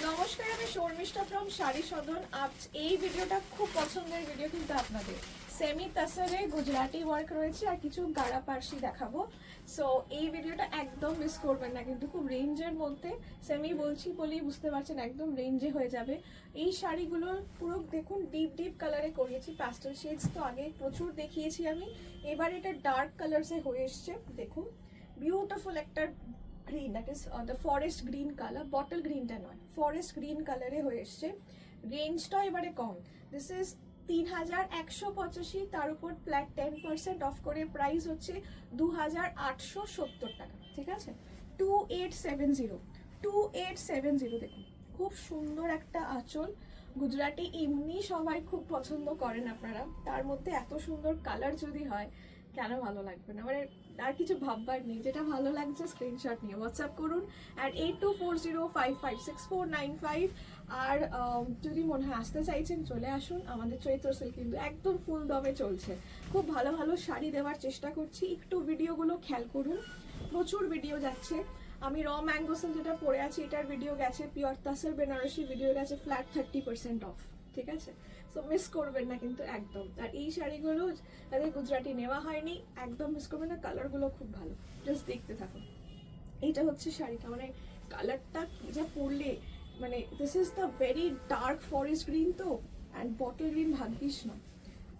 নমস্কার, আমি শর্মিষ্ঠা ফ্রম শাড়ি সদন। আজ এই ভিডিওটা খুব পছন্দের ভিডিও কিন্তু আপনাদের। সেমি তাসারে গুজরাটি ওয়ার্ক রয়েছে আর কিছু গাড়া পার্সি দেখাবো। সো এই ভিডিওটা একদম মিস করবেন না, কিন্তু খুব রেঞ্জের মধ্যে। সেমি বলছি বলেই বুঝতে পারছেন একদম রেঞ্জে হয়ে যাবে। এই শাড়িগুলো পুরো দেখুন ডিপ ডিপ কালারে করিয়েছি। প্যাস্টেল শেডস তো আগে প্রচুর দেখিয়েছি আমি, এবার এটা ডার্ক কালারসে হয়ে এসছে। দেখুন বিউটিফুল একটা green, that is the forest green colour, bottle গ্রিনটা নয়, ফরেস্ট গ্রিন কালারে হয়ে এসছে। রেঞ্জটা এবারে কম, দিস ইজ 3185, তার উপর ফ্ল্যাট 10% অফ করে প্রাইস হচ্ছে 2870 টাকা। ঠিক আছে, 2870 দেখুন খুব সুন্দর একটা আঁচল। গুজরাটি এমনি সবাই খুব পছন্দ করেন আপনারা, তার মধ্যে এত সুন্দর কালার যদি হয় কেন ভালো লাগবে না। মানে আর কিছু ভাববার নেই, যেটা ভালো লাগছে স্ক্রিনশট নিয়ে হোয়াটসঅ্যাপ করুন অ্যাট 8240556495। আর যদি মনে হয় আসতে চাইছেন চলে আসুন, আমাদের চৈত্র সেল কিন্তু একদম ফুল দমে চলছে। খুব ভালো ভালো শাড়ি দেওয়ার চেষ্টা করছি, একটু ভিডিওগুলো খেয়াল করুন, প্রচুর ভিডিও যাচ্ছে। আমি র ম্যাঙ্গোসেল যেটা পরে আছি এটার ভিডিও গেছে, পিওর তাসের বেনারসি ভিডিও গেছে ফ্ল্যাট 30% অফ। ঠিক আছে, সো মিস করবেন না কিন্তু একদম। আর এই শাড়িগুলো যাদের গুজরাটি নেওয়া হয়নি একদম মিস করবেন না, কালারগুলো খুব ভালো, জাস্ট দেখতে থাকুন। এইটা হচ্ছে শাড়িটা, মানে কালারটা যা পরলে, মানে this is the very dark forest green তো, অ্যান্ড বটল গ্রিন ভাগ্যিস না,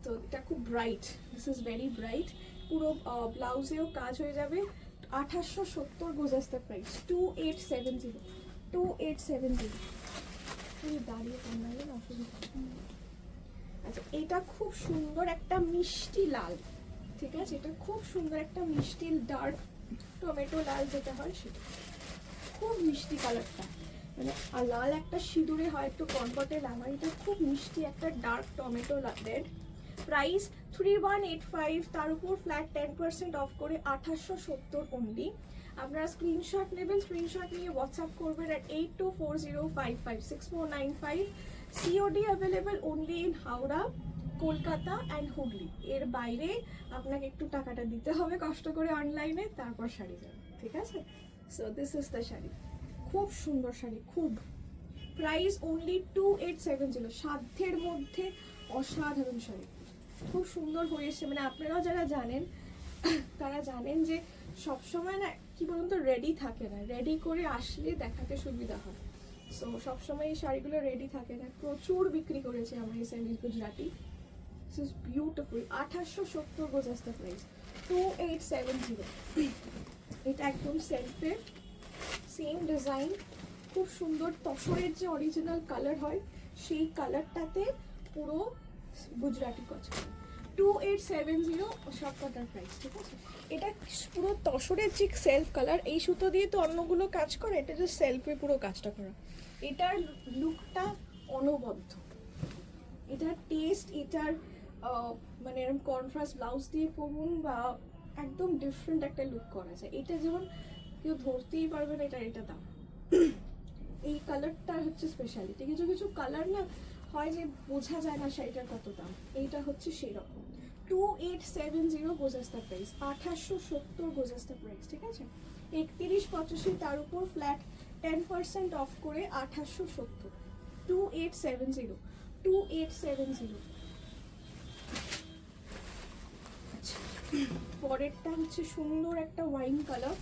তো এটা খুব bright, this is very bright. পুরো ব্লাউজেও কাজ হয়ে যাবে। 2870 গোজাস দ্য প্রাইস, 2870। দাঁড়িয়ে কমাইলে না অসুবিধা। আচ্ছা, এটা খুব সুন্দর একটা মিষ্টি লাল। ঠিক আছে, এটা খুব সুন্দর একটা মিষ্টি ডার্ক টমেটো লাল যেটা হয় সেটা, খুব মিষ্টি কালারটা, মানে আর লাল একটা সিঁদুরে হয় একটু কনকটে লাল, এটা খুব মিষ্টি একটা ডার্ক টমেটো রেড। প্রাইস 3185, তার উপর ফ্ল্যাট 10% অফ করে 2870 অনলি। আপনারা স্ক্রিনশট নেবেন, স্ক্রিনশট নিয়ে হোয়াটসঅ্যাপ করবেন at 8240556495। COD available only in Howrah, Kolkata and Hooghly. এর বাইরে আপনাকে একটু টাকাটা দিতে হবে কষ্ট করে অনলাইনে, তারপর শাড়ি যাবে। ঠিক আছে, so this is the sari, খুব সুন্দর শাড়ি, খুব। প্রাইস অনলি 2870, সাধ্যের মধ্যে অসাধারণ শাড়ি, খুব সুন্দর হয়েছে। মানে আপনারাও যারা জানেন তারা জানেন যে সবসময় না কি বলুন তো রেডি থাকে না, রেডি করে আসলে দেখাতে সুবিধা হয়। সো সবসময় এই শাড়িগুলো রেডি থাকে না, প্রচুর বিক্রি করেছে আমরা এই semi Gujarati. This is beautiful, 2870 goes as the price, 2870। এটা একদম সেলফের সেম ডিজাইন, খুব সুন্দর তসরের যে অরিজিনাল কালার হয় সেই কালারটাতে পুরো গুজরাটি কাজ করে। 2870 সব কটার প্রাইস। ঠিক আছে, এটা পুরো তসরের যে সেলফ কালার, এই সুতো দিয়ে তো অন্যগুলো কাজ করে, এটা যে সেলফে পুরো কাজটা করা। এটার লুকটা অনবদ্য, এটার টেস্ট, এটার মানে এরকম কন্ট্রাস্ট ব্লাউজ দিয়ে পরুন বা একদম ডিফারেন্ট একটা লুক করা যায়। এটা যেমন কেউ ধরতেই পারবে না এটা দাম। এই কালারটা হচ্ছে স্পেশালিটি, কিছু কিছু কালার না হয় যে বোঝা যায় না শাড়িটার কত দাম, এইটা হচ্ছে সেই রকম। 2870 goes as the price, 2870 goes as the price. ঠিক আছে, 3185, তার উপর ফ্ল্যাট 10% অফ করে 2870, 2870, 2870। আচ্ছা, পরেরটা হচ্ছে সুন্দর একটা ওয়াইন কালার,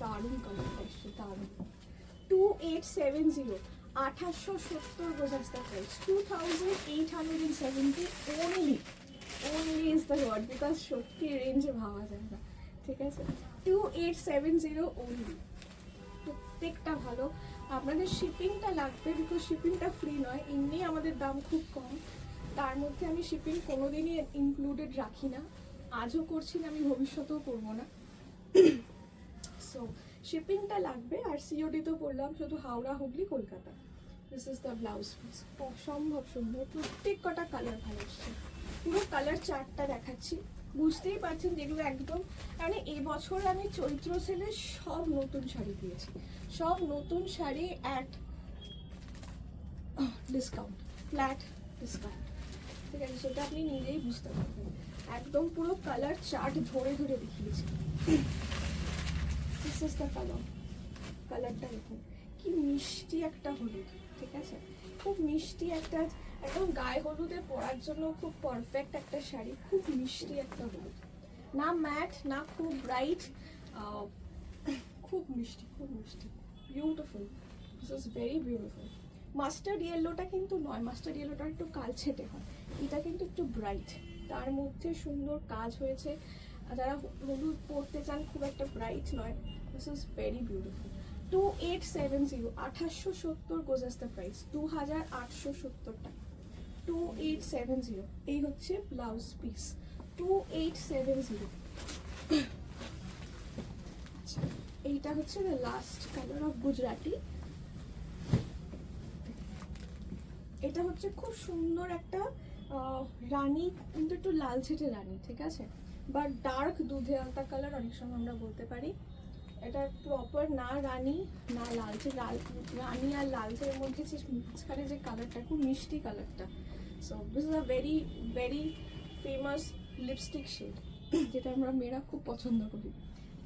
দারুণ কালারটা এসছে, দারুণ। 2870, 2870 goes as the price, 2870 only, only is the word, because সত্যি রেঞ্জে ভাবা যায় না। ঠিক আছে, 2870 only। প্রত্যেকটা ভালো। আপনাদের শিপিংটা লাগবে, বিকজ শিপিংটা ফ্রি নয়, এমনি আমাদের দাম খুব কম, তার মধ্যে আমি শিপিং কোনোদিনই ইনক্লুডেড রাখি না, আজও করছি না, আমি ভবিষ্যতেও করবো না। সো শিপিংটা লাগবে। আর সিওডি তো বললাম শুধু Howrah, Hooghly, Kolkata. This is the blouse piece, অসম্ভব সুন্দর, প্রত্যেক কটা কালার ভালো এসছে। পুরো কালার চার্টটা দেখাচ্ছি, বুঝতেই পারছেন যেগুলো একদম, মানে এবছর আমি চৈত্র সেলে সব নতুন শাড়ি দিয়েছি, সব নতুন sari at discount, flat discount. ঠিক আছে, সেটা আপনি নিজেই বুঝতে পারবেন, একদম পুরো কালার চার্ট ধরে ধরে দেখিয়েছি। দিস ইজ দ্য কালার, কালারটা দেখুন কি মিষ্টি একটা হলুদ, ঠিক আছে, খুব মিষ্টি একটা, একদম গায়ে হলুদে পরার জন্য খুব পারফেক্ট একটা শাড়ি, খুব মিষ্টি একটা হলুদ, না ম্যাট না খুব ব্রাইট, খুব মিষ্টি, খুব মিষ্টি, beautiful, this is very beautiful. Mustard ইয়েলোটা কিন্তু নয়, মাস্টার্ড ইয়েলোটা একটু কালছেটে হয়, এটা কিন্তু একটু ব্রাইট, তার মধ্যে সুন্দর কাজ হয়েছে। যারা হলুদ পরতে চান খুব একটা ব্রাইট নয়, this is very beautiful. 2870, 2870 goes as the price, 2870 টাকা, 2870। এই হচ্ছে ব্লাউজ পিস, 2870। আচ্ছা, এইটা হচ্ছে the last colour of Gujarati. এটা হচ্ছে খুব সুন্দর একটা রানী, কিন্তু একটু লালচেটে রানী, ঠিক আছে, বা ডার্ক দুধে আলতা কালার অনেক সময় আমরা বলতে পারি। এটা প্রপার না রানী না লালচে, রানী আর লালচের মধ্যে যে মাঝখানে যে কালারটা, খুব মিষ্টি কালারটা। So this is a very very famous lipstick shade, যেটা আমরা মেয়েরা খুব পছন্দ করি,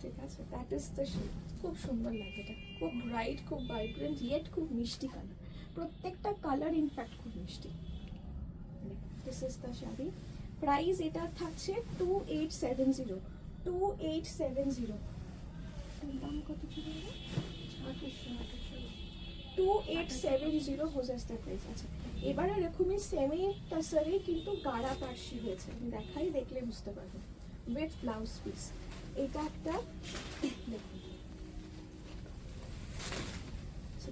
ঠিক আছে, দ্যাট ইজ দ্য শেড। খুব সুন্দর লাগে এটা, খুব ব্রাইট, খুব ভাইব্রেন্ট, ইয়েট খুব মিষ্টি কালার, প্রত্যেকটা কালার ইনফ্যাক্ট খুব মিষ্টি। This is the sari. Price এটা থাকছে 2870, 2870। দাম কত ছিল? 2870 হোজাস দ্য প্রাইস। আচ্ছা, এবার এরকমই সেমি টাসারে কিন্তু গাড়া পার্সি হয়েছে, আমি দেখাই, দেখলে বুঝতে পারবেন, উইথ ব্লাউজ পিস। এটা একটা দেখুন,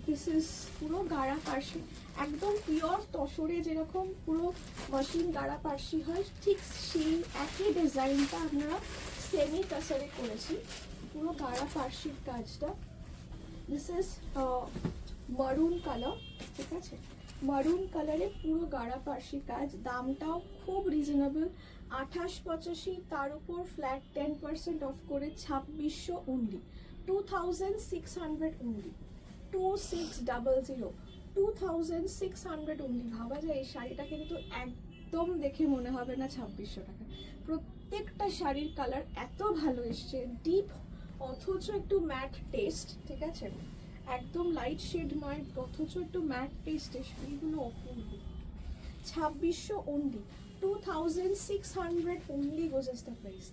দিস ইজ পুরো গাড়া পার্সি, একদম পিওর তসরে যেরকম পুরো মেশিন গাড়া পার্সি হয়, ঠিক সেই একই ডিজাইনটা আপনারা সেমি টাসারে করেছি, পুরো গাড়া পার্সির কাজটা। দিস ইজ মারুন কালার, ঠিক আছে, মারুন কালারে পুরো গাড়া পার্সি কাজ, দামটাও খুব রিজনেবল, 2885, তার উপর ফ্ল্যাট 10% অফ করে 2600 অনলি, 2600 অনলি, 2600, 2600 অনলি। ভাবা যায় এই শাড়িটা কিন্তু একদম দেখে মনে হবে না 2600 টাকা। প্রত্যেকটা শাড়ির কালার এত ভালো এসছে, ডিপ অথচ একটু ম্যাট টেস্ট, ঠিক আছে, একদম লাইট শেড নয় অথচ একটু ম্যাট টেস্টে শাড়িগুলো অপূর্ব। 2600 only, 2600 only goes as the price.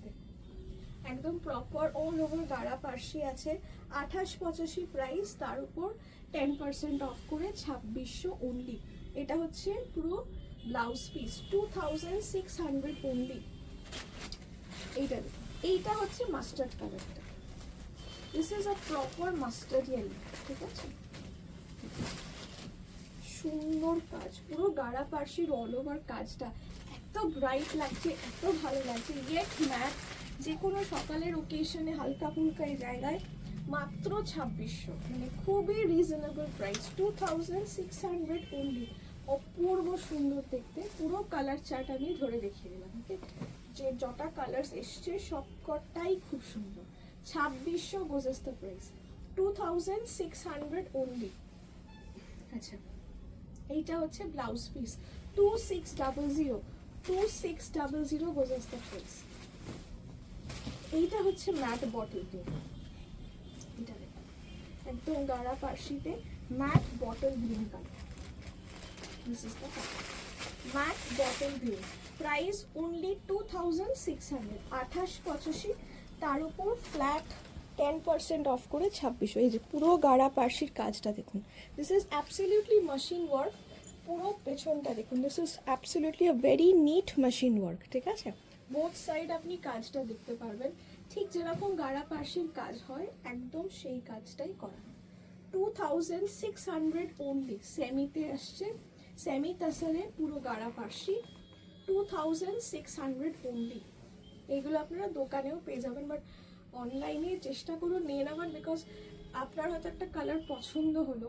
একদম প্রপার অল ওভার গাড়া পার্সি আছে, 2885 প্রাইস, তার উপর 10% অফ করে 2600 অনলি। এটা হচ্ছে পুরো ব্লাউজ পিস, 2600 অনলি। এইটা হচ্ছে মাস্টার্ড কালারটা, this is a proper mustard yellow, ঠিক আছে, সুন্দর কাজ, পুরো গাড়া পার্সির অল ওভার কাজটা এত ব্রাইট লাগছে, এত ভালো লাগছে, ইয়েট ম্যাট, যে কোনো সকালের ওকেশনে হালকা ফুলকা এই জায়গায় মাত্র 2600, মানে খুবই রিজনেবল প্রাইস, 2600 অনলি। অপূর্ব সুন্দর দেখতে, পুরো কালার চার্ট আমি ধরে দেখিয়ে দিলাম, ওকে, যে যটা কালার্স এসছে সবকটাই খুব সুন্দর। 2600 goes as the price, 2600 only. আচ্ছা, এইটা হচ্ছে blouse piece, 2600, 2600 goes as the price. এইটা হচ্ছে ম্যাট বটল গ্রিন, এটা দেখুন একদম গাড়া পার্সিতে matte bottle green colour, this is the colour, matte bottle green, price only 2600, 2885, তার উপর ফ্ল্যাট 10% অফ করে 2600। এই যে পুরো গাড়া পার্সির কাজটা দেখুন, this is absolutely machine work, পুরো পেছনটা দেখুন, this is absolutely a very neat machine work, ঠিক আছে, বোথ সাইড আপনি কাজটা দেখতে পারবেন, ঠিক যেরকম গাড়া পার্সির কাজ হয় একদম সেই কাজটাই করা। 2600 অনলি, সেমিতে আসছে, সেমি তাসারে পুরো গাড়া পার্সি, 2600 অনলি। এইগুলো আপনারা দোকানেও পেয়ে যাবেন, বাট অনলাইনে চেষ্টা করুন নিয়ে নেওয়ার, বিকজ আপনার হয়তো একটা কালার পছন্দ হলো,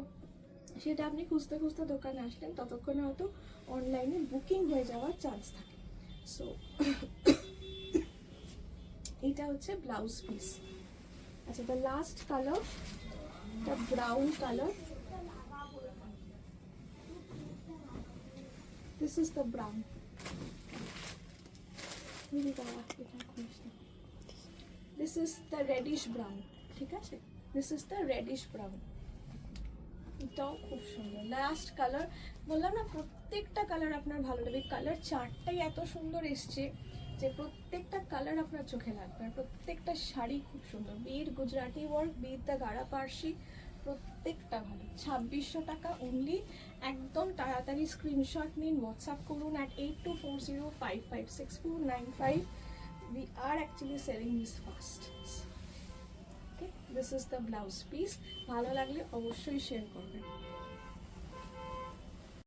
সেটা আপনি খুঁজতে খুঁজতে দোকানে আসলেন, ততক্ষণে হয়তো অনলাইনে বুকিং হয়ে যাওয়ার চান্স থাকে। সো এইটা হচ্ছে ব্লাউজ পিস। আচ্ছা, the last colour, the brown colour, this is the brown, this is the radish brown, ঠিক আছে, this is the radish brown. এটাও খুব সুন্দর লাস্ট কালার, বললাম না প্রত্যেকটা কালার আপনার ভালো লাগবে, কালার চারটাই এত সুন্দর এসছে যে প্রত্যেকটা কালার আপনার চোখে লাগবে, আর প্রত্যেকটা শাড়ি খুব সুন্দর, with Gujarati work, with the gara Parsi, প্রত্যেকটা ভালো। 2600 টাকা অনলি। একদম তাড়াতাড়ি স্ক্রিনশট নিন, হোয়াটসঅ্যাপ করুন at 8240556495. We are actually selling this fast. Okay, this is the blouse piece. ভালো লাগলে অবশ্যই শেয়ার করবেন।